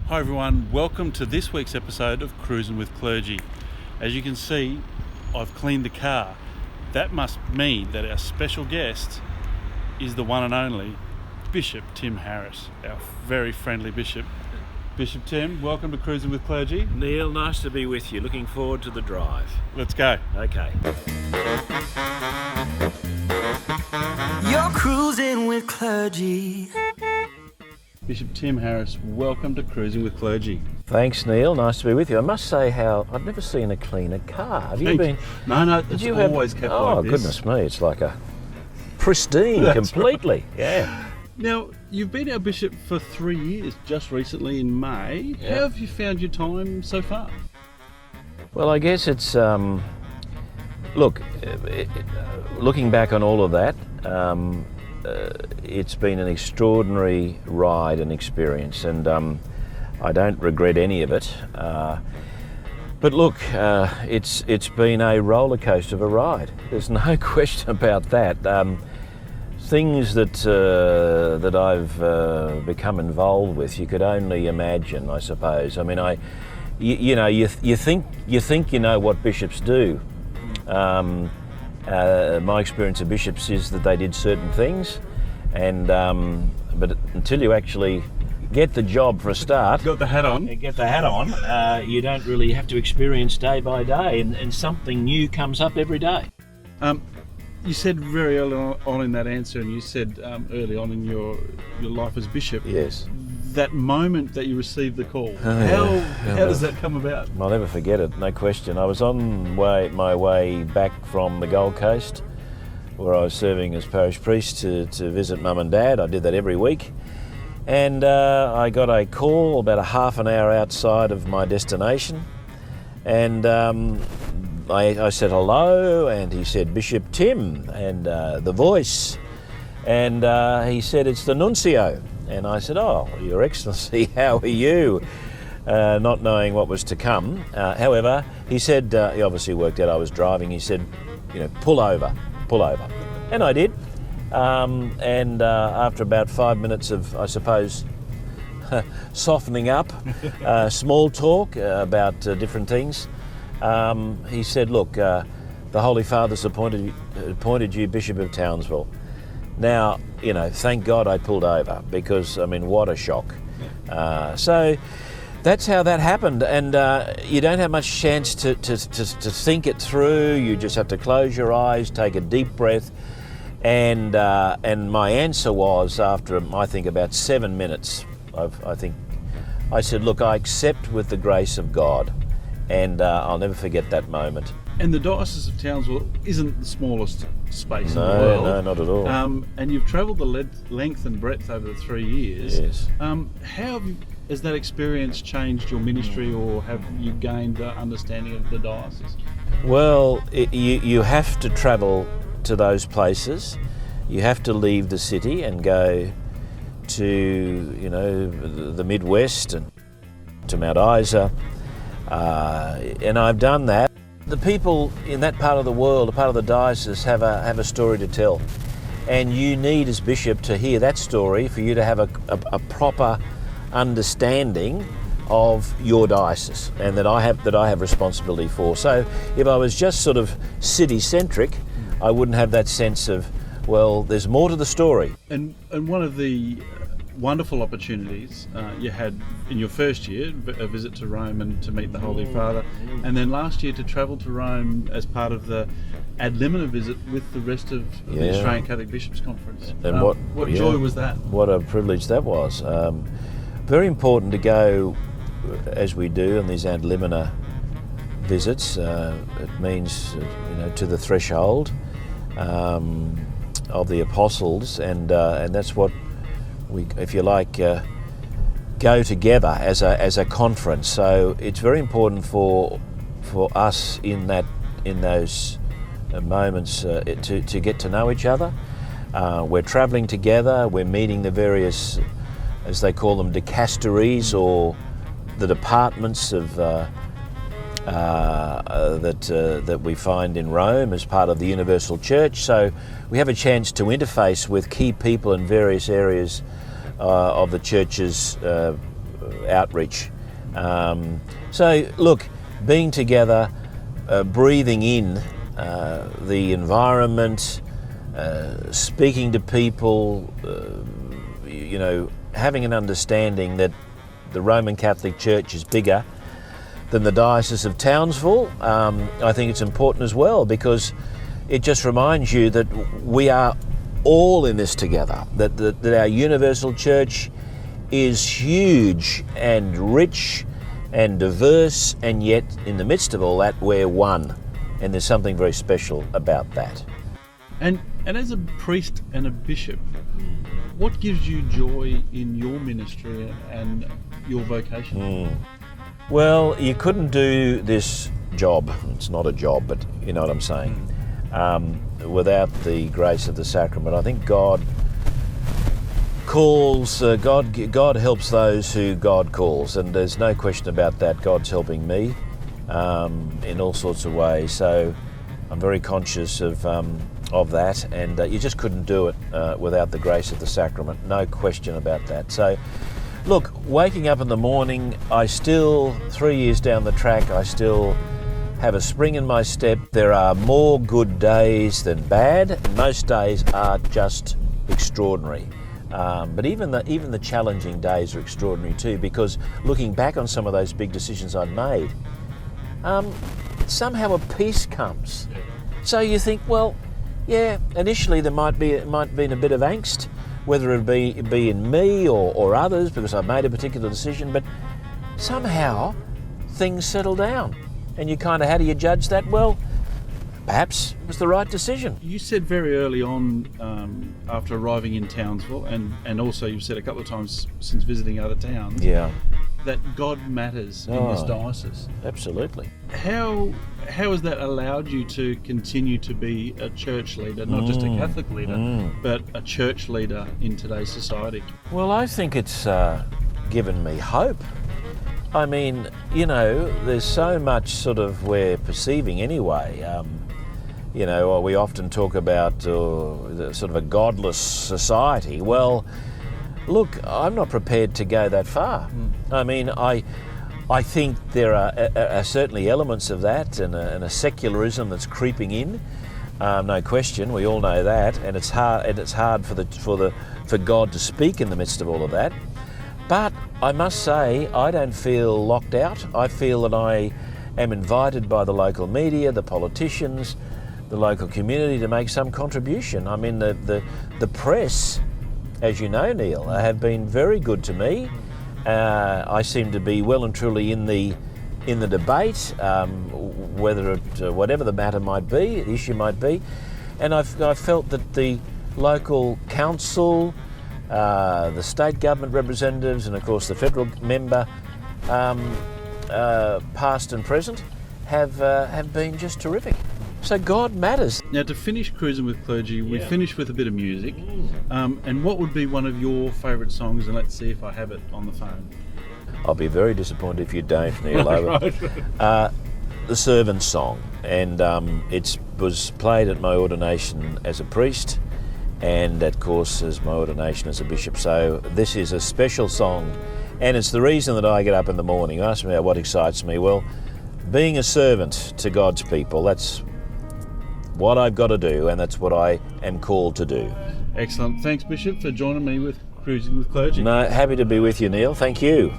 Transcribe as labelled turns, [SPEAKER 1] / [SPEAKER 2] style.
[SPEAKER 1] Hi everyone, welcome to this week's episode of Cruising with Clergy. As you can see, I've cleaned the car. That must mean that our special guest is the one and only Bishop Tim Harris, our very friendly Bishop. Bishop Tim, welcome to Cruising with Clergy.
[SPEAKER 2] Neil, nice to be with you. Looking forward to the drive.
[SPEAKER 1] Let's go.
[SPEAKER 2] Okay.
[SPEAKER 3] You're cruising with Clergy.
[SPEAKER 1] Bishop Tim Harris, welcome to Cruising with Clergy.
[SPEAKER 2] Thanks, Neil. Nice to be with you. I must say I've never seen a cleaner car. Have you been?
[SPEAKER 1] No, it's always kept like this.
[SPEAKER 2] Oh, goodness me. It's like a pristine completely. Right. Yeah.
[SPEAKER 1] Now, you've been our bishop for 3 years, just recently in May.
[SPEAKER 2] Yeah.
[SPEAKER 1] How have you found your time so far?
[SPEAKER 2] Well, I guess it's, looking back on all of that, it's been an extraordinary ride and experience, and I don't regret any of it. But look, it's been a roller coaster of a ride. There's no question about that. Things that I've become involved with, you could only imagine, I suppose. I mean, you think you know what bishops do. My experience of bishops is that they did certain things, and but until you actually get the job for a start,
[SPEAKER 1] Got the hat on.
[SPEAKER 2] you don't really have to experience day by day, and something new comes up every day.
[SPEAKER 1] You said very early on in that answer, and you said early on in your life as bishop,
[SPEAKER 2] Yes.
[SPEAKER 1] that moment that you received the call.
[SPEAKER 2] Oh,
[SPEAKER 1] How does that come about?
[SPEAKER 2] I'll never forget it, no question. I was on my way back from the Gold Coast, where I was serving as parish priest to visit Mum and Dad. I did that every week. And I got a call about a half an hour outside of my destination. And I said hello, and he said, "Bishop Tim," and the voice. And he said, "It's the Nuncio." And I said, "Oh, Your Excellency, how are you?" Not knowing what was to come. However, he said, he obviously worked out I was driving. He said, pull over. And I did. And after about 5 minutes of, I suppose, softening up, small talk about different things, he said, "Look, the Holy Father's appointed you Bishop of Townsville." Now, thank God I pulled over, because, what a shock. So that's how that happened, and you don't have much chance to think it through. You just have to close your eyes, take a deep breath, and my answer was, after, I think, about 7 minutes, I said, "Look, I accept with the grace of God," and I'll never forget that moment.
[SPEAKER 1] And the Diocese of Townsville isn't the smallest space in the world.
[SPEAKER 2] No, not at all.
[SPEAKER 1] And you've travelled the length and breadth over the 3 years.
[SPEAKER 2] Yes.
[SPEAKER 1] How has that experience changed your ministry, or have you gained understanding of the diocese?
[SPEAKER 2] Well, you have to travel to those places. You have to leave the city and go to, the Midwest and to Mount Isa. And I've done that. The people in that part of the world, a part of the diocese, have a story to tell, and you need, as bishop, to hear that story for you to have a proper understanding of your diocese, and that I have responsibility for. So if I was just sort of city-centric, I wouldn't have that sense of, well, there's more to the story.
[SPEAKER 1] And one of the wonderful opportunities you had in your first year, a visit to Rome and to meet the Holy Father, and then last year to travel to Rome as part of the ad limina visit with the rest of the Australian Catholic Bishops' Conference.
[SPEAKER 2] And
[SPEAKER 1] what joy was that?
[SPEAKER 2] What a privilege that was. Very important to go, as we do, on these ad limina visits. It means, to the threshold of the apostles, and that's what we, if you like, go together as a conference. So it's very important for us in those moments to get to know each other. We're travelling together. We're meeting the various, as they call them, dicasteries, or the departments of that we find in Rome as part of the Universal Church. So we have a chance to interface with key people in various areas of the Church's outreach. So look, being together, breathing in the environment, speaking to people, having an understanding that the Roman Catholic Church is bigger than the Diocese of Townsville. I think it's important as well, because it just reminds you that we are all in this together, that our universal church is huge and rich and diverse, and yet in the midst of all that we're one, and there's something very special about that.
[SPEAKER 1] And as a priest and a bishop, what gives you joy in your ministry and your vocation?
[SPEAKER 2] Well, you couldn't do this job, it's not a job, but you know what I'm saying, without the grace of the sacrament. I think God calls, God helps those who God calls, and there's no question about that. God's helping me in all sorts of ways, so I'm very conscious of that, and you just couldn't do it without the grace of the sacrament, no question about that. So look, waking up in the morning, I still, 3 years down the track, I still have a spring in my step. There are more good days than bad, and most days are just extraordinary. But even the challenging days are extraordinary too, because looking back on some of those big decisions I've made, somehow a peace comes. So you think, well, yeah, initially there might be a bit of angst, whether it be in me or others, because I've made a particular decision, but somehow things settle down. And you kind of, how do you judge that? Well, perhaps it was the right decision.
[SPEAKER 1] You said very early on, after arriving in Townsville, and also you've said a couple of times since visiting other towns, that God matters in this diocese.
[SPEAKER 2] Absolutely.
[SPEAKER 1] How has that allowed you to continue to be a church leader, not just a Catholic leader, but a church leader in today's society?
[SPEAKER 2] Well, I think it's given me hope. I mean, there's so much sort of we're perceiving anyway. We often talk about sort of a godless society. Well, look, I'm not prepared to go that far. I mean, I think there are certainly elements of that, and a secularism that's creeping in. No question, we all know that, and it's hard for God to speak in the midst of all of that. But I must say, I don't feel locked out. I feel that I am invited by the local media, the politicians, the local community to make some contribution. I mean, the press, as you know, Neil, have been very good to me. I seem to be well and truly in the debate, whatever the matter might be, the issue might be, and I've felt that the local council, the state government representatives, and of course the federal member, past and present, have been just terrific. So God matters.
[SPEAKER 1] Now, to finish Cruising with Clergy, we finished with a bit of music. And what would be one of your favourite songs? And let's see if I have it on the phone.
[SPEAKER 2] I'll be very disappointed if you don't, Neil. The Servant's Song. And it was played at my ordination as a priest, and of course as my ordination as a bishop. So this is a special song, and it's the reason that I get up in the morning. You ask me about what excites me. Well, being a servant to God's people, that's what I've got to do, and that's what I am called to do.
[SPEAKER 1] Excellent. Thanks, Bishop, for joining me with Cruising with Clergy.
[SPEAKER 2] No, happy to be with you, Neil. Thank you.